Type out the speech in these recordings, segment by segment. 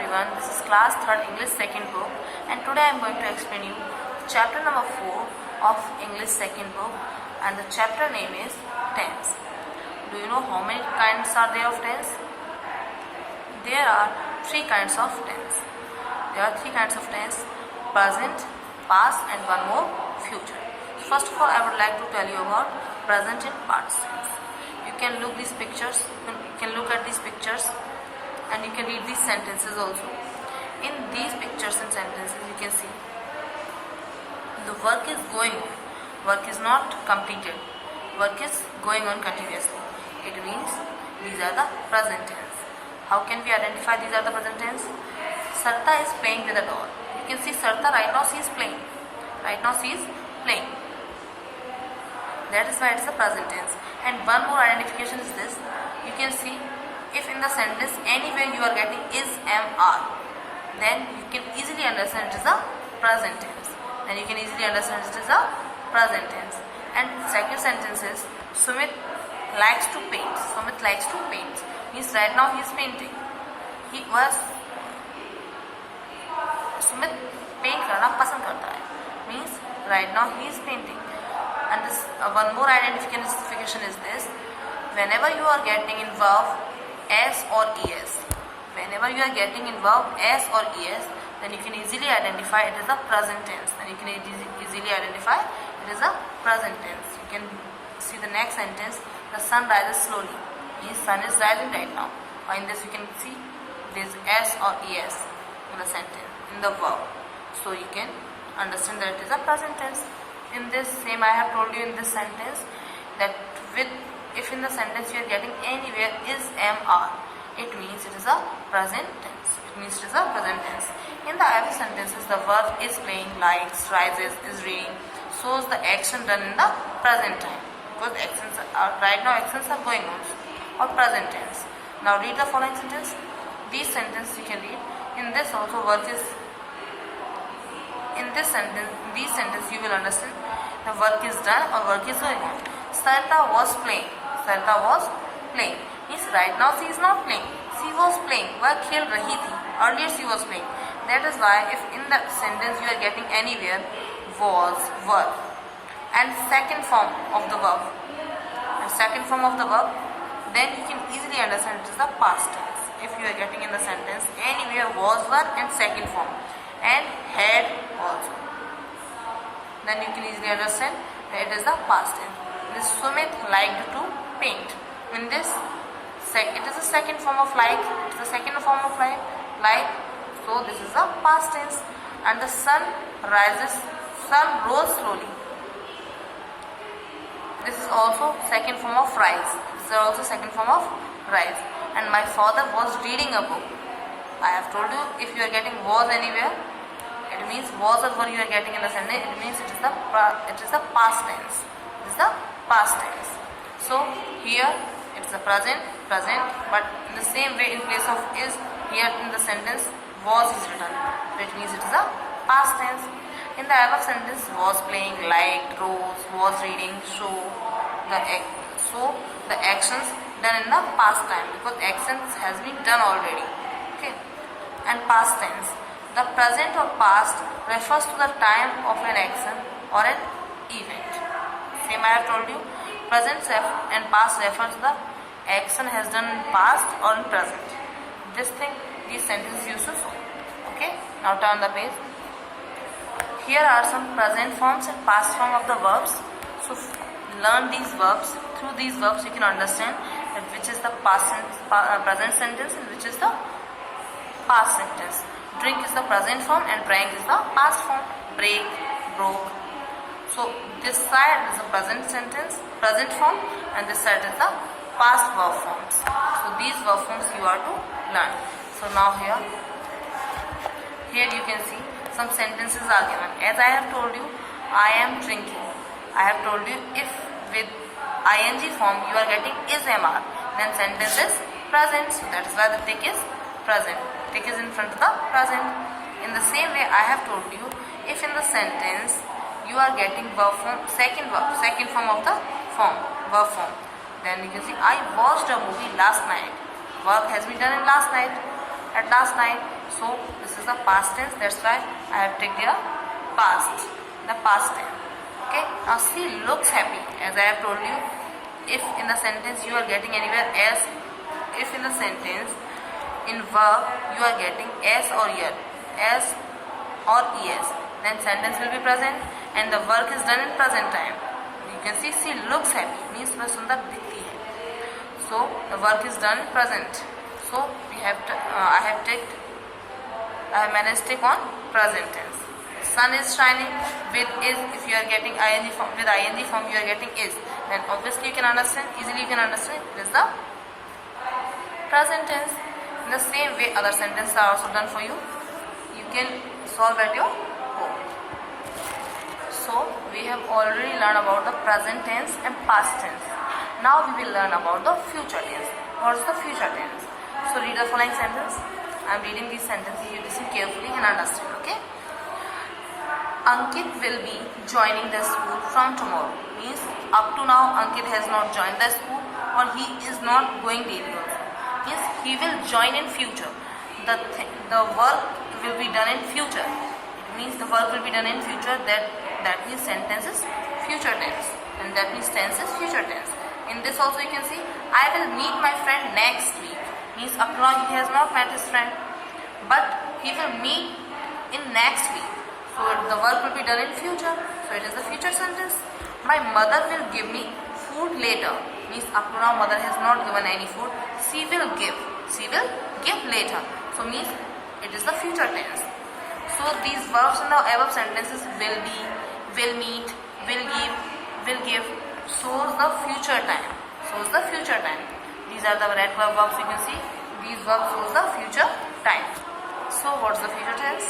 everyone, this is class 3rd English 2nd book, and today I am going to explain you chapter number 4 of English 2nd book, and the chapter name is tense. Do you know how many kinds are there of tense? There are 3 kinds of tense. There are 3 kinds of tense: present, past and one more, future. First of all, I would like to tell you about present and past tense. You can look these pictures, you can look at these pictures and you can read these sentences also. In these pictures and sentences you can see the work is going on, work is not completed, work is going on continuously. It means these are the present tense. How can we identify these are the present tense? Sarita is playing with a doll. You can see Sarita right now, she is playing. Right now she is playing. That is why it is a present tense. And one more identification is this. You can see if in the sentence anywhere you are getting is, am, are, then you can easily understand it is a present tense. Then you can easily understand it is a present tense. And second sentence is Sumit likes to paint. Sumit likes to paint. Means right now he is painting. Sumit paint करना पसंद करता है. Means right now he is painting. And this one more identification is this: whenever you are getting in verb s or es, whenever you are getting in verb s or es, then you can easily identify it is a present tense. Then you can easily identify it is a present tense. You can see the next sentence: the sun rises slowly. Means sun is rising right now. Or in this you can see this s or es in the sentence, in the verb. So you can understand that it is a present tense. In this same, I have told you in this sentence that if in the sentence you are getting anywhere is, am, are, it means it is a present tense. It means it is a present tense. In the other sentences, the verb is playing, likes, rises, is reading, shows the action done in the present time, because actions are right now actions are going on, or present tense. Now read the following sentence. These sentences you can read. In this also work is. In this sentence, these sentences you will understand the work is done or work is going on. Sarita was playing. Sarita was playing. Means right now she is not playing. She was playing. वह खेल रही थी. Earlier she was playing. That is why if in the sentence you are getting anywhere was, were, and second form of the verb, then you can easily understand it is the past tense. If you are getting in the sentence anywhere was, were, and second form, and had also, then you can easily understand that it is the past tense. This Sumit liked to paint. In this, it is the second form of like. It is the second form of like. So this is the past tense. And the sun rises. Sun rose slowly. This is also second form of rise. This is also second form of rise. And my father was reading a book. I have told you, if you are getting was anywhere, it means was or were you are getting in the sentence, it means it is the past tense. It is the past tense. So here it is the present, but in the same way in place of is, here in the sentence was is written. So it means it is the past tense. In the above sentence, was playing, liked, rose, was reading, show the actions done in the past time, because actions has been done already. Okay. And past tense. The present or past refers to the time of an action or an event. Same I have told you. Present and past refer to the action has done in past or in present. These sentences used to show. Okay. Now turn the page. Here are some present forms and past form of the verbs. So learn these verbs. Through these verbs you can understand that which is the present sentence and which is the past sentence. Drink is the present form and drank is the past form. Break, broke. So this side is the present sentence, present form, and this side is the past verb forms. So these verb forms you are to learn. So now here you can see some sentences are given. As I have told you, I am drinking. I have told you if with ing form you are getting is, am, are, then sentence is present. So that is why the tick is present. Tick is in front of the present. In the same way I have told you, if in the sentence you are getting verb form, second form of the verb form, then you can see I watched a movie last night. Work has been done in last night. At last night. So this is the past tense. That's why I have taken the past tense. Okay. Now she looks happy. As I have told you, if in the sentence you are getting anywhere as, if in the sentence in verb you are getting as or er, as or es, then sentence will be present and the work is done in present time. You can see she looks happy means वह सुंदर दिखती है. So the work is done in present. So we have to, I have managed to take on present tense. Sun is shining with is. If you are getting ing form, with ing form you are getting is, then obviously you can understand, easily you can understand it is the present tense. In the same way other sentences are also done for you. You can solve at your home. So we have already learned about the present tense and past tense. Now we will learn about the future tense. What is the future tense? So read the following sentence. I am reading these sentences. You listen carefully and understand. Okay. Ankit will be joining the school from tomorrow. Means up to now Ankit has not joined the school or he is not going daily also. Means he will join in future. The work will be done in future. It means the work will be done in future. That means sentence is future tense, and that means tense is future tense. In this also you can see I will meet my friend next week. Means up to now he has not met his friend, but he will meet in next week. So the work will be done in future. So it is the future sentence. My mother will give me food later. Means up to now mother has not given any food. She will give. She will give later. So means it is the future tense. So these verbs in the above sentences will be, will meet, will give shows the future time. Shows the future time. These are the red verbs you can see. These verbs shows the future time. So what's the future tense?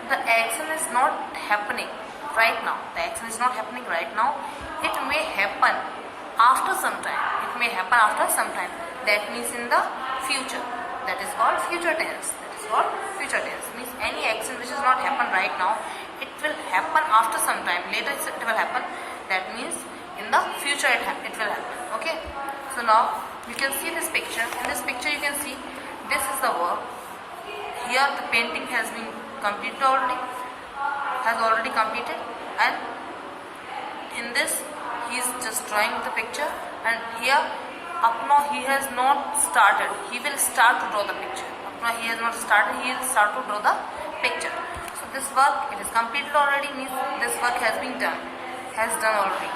The action is not happening right now. The action is not happening right now. It may happen after some time. It may happen after some time. That means in the future. That is called future tense. That is called future tense. Means any action which is not happen right now, it will happen after some time. Later it will happen. That means in the future it will happen. Okay. So now you can see this picture. In this picture you can see this is the work. Here the painting has been completed already. Has already completed, and in this he is just drawing the picture, and here up now he has not started. He will start to draw the picture. Up now he has not started. He will start to draw the picture. So this work it is completed already. Means this work has been done. Has done already.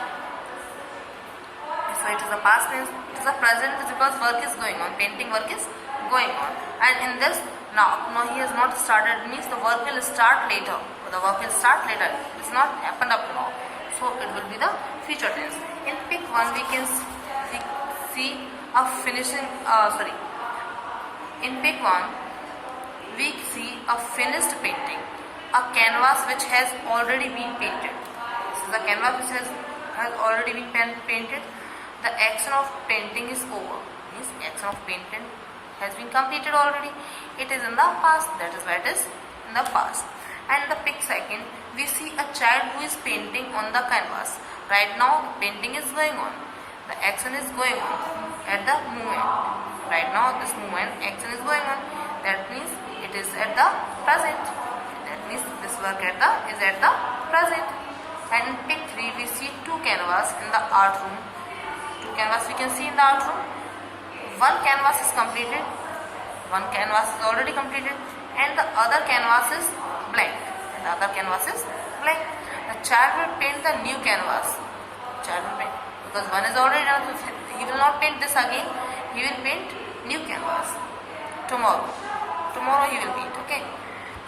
So it is the past tense. It is the present because work is going on. Painting work is going on, and in this now he has not started. Means the work will start later. The work will start later. It is not happened up to now. So it will be the future tense. In pic 1 we can see a finishing. In pic 1 we see a finished painting, a canvas which has already been painted. This is the canvas which has already been painted. The action of painting is over. Means action of painting has been completed already. It is in the past. That is why it is in the past. And the pic second, we see a child who is painting on the canvas. Right now the painting is going on. The action is going on at the moment. Right now this moment action is going on. That means it is at the present. That means this work is at the present. And in pic 3 we see two canvas in the art room. Two canvas we can see in the art room. One canvas is completed. One canvas is already completed, and the other canvas is blank. And the other canvas is blank. The child will paint the new canvas. Child will paint because one is already done. He will not paint this again. He will paint new canvas tomorrow. Tomorrow he will paint. Okay.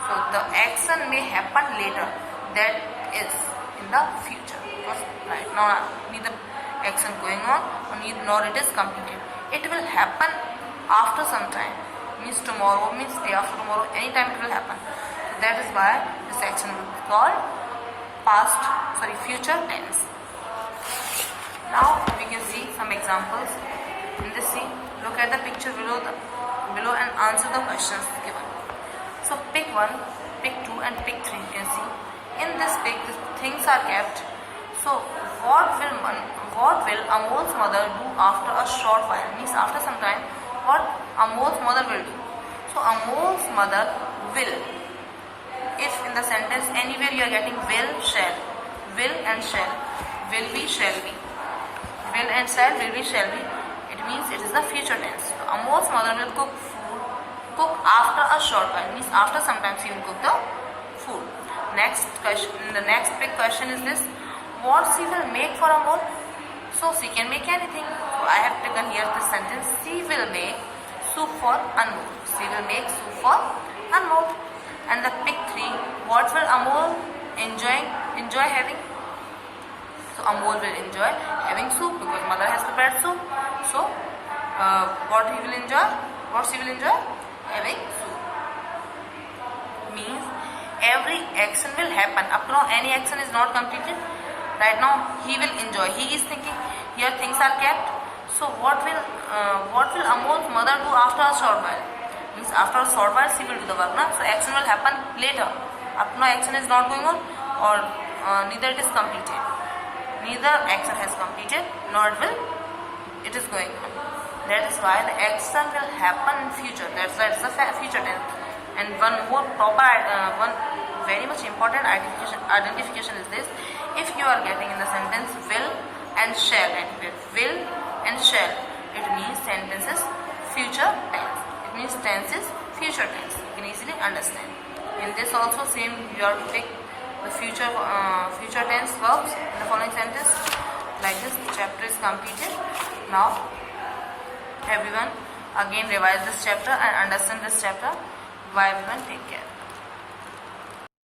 So the action may happen later. That is in the future. Because right now neither action going on nor it is completed. It will happen after some time. Means tomorrow, means day after tomorrow, anytime it will happen. So that is why this action will be called future tense. Now we can see some examples. In this scene, look at the picture below and answer the questions given. So pick 1, pick 2 and pick 3 you can see. In this pic, the things are kept. So what will Amol's mother do after a short while? Means after some time, what Amol's mother will do. So Amol's mother will. If in the sentence anywhere you are getting will, shall, will and shall, will be, shall be, will and shall, will be, shall be, it means it is the future tense. So Amol's mother will cook after a short while, means after sometimes she will cook the food. Next question, the next big question is this: what she will make for Amol? So she can make anything. So I have taken here this sentence: she will make soup for Anmol. She will make soup for Anmol. And the pick 3: what will Amol enjoy having? So Amol will enjoy having soup because mother has prepared soup. So what he will enjoy? What she will enjoy? Having soup. Means every action will happen. Up now any action is not completed. Right now he will enjoy. He is thinking here things are kept. So what will Amol's mother do after a short while? Means after a short while she will do the work. Na? So action will happen later. Up now action is not going on, or neither it is completed. Neither action has completed nor it is going on. That is why the action will happen in future. That's why it's the future tense. And one more proper, one very much important identification is this: if you are getting in the sentence will and shall anywhere, will and shall, it means sentence is future tense. It means tense is future tense. You can easily understand. In this also same, you have to take the future tense verbs in the following sentence. Like this, the chapter is completed. Now everyone again revise this chapter and understand this chapter. Bye everyone, take care.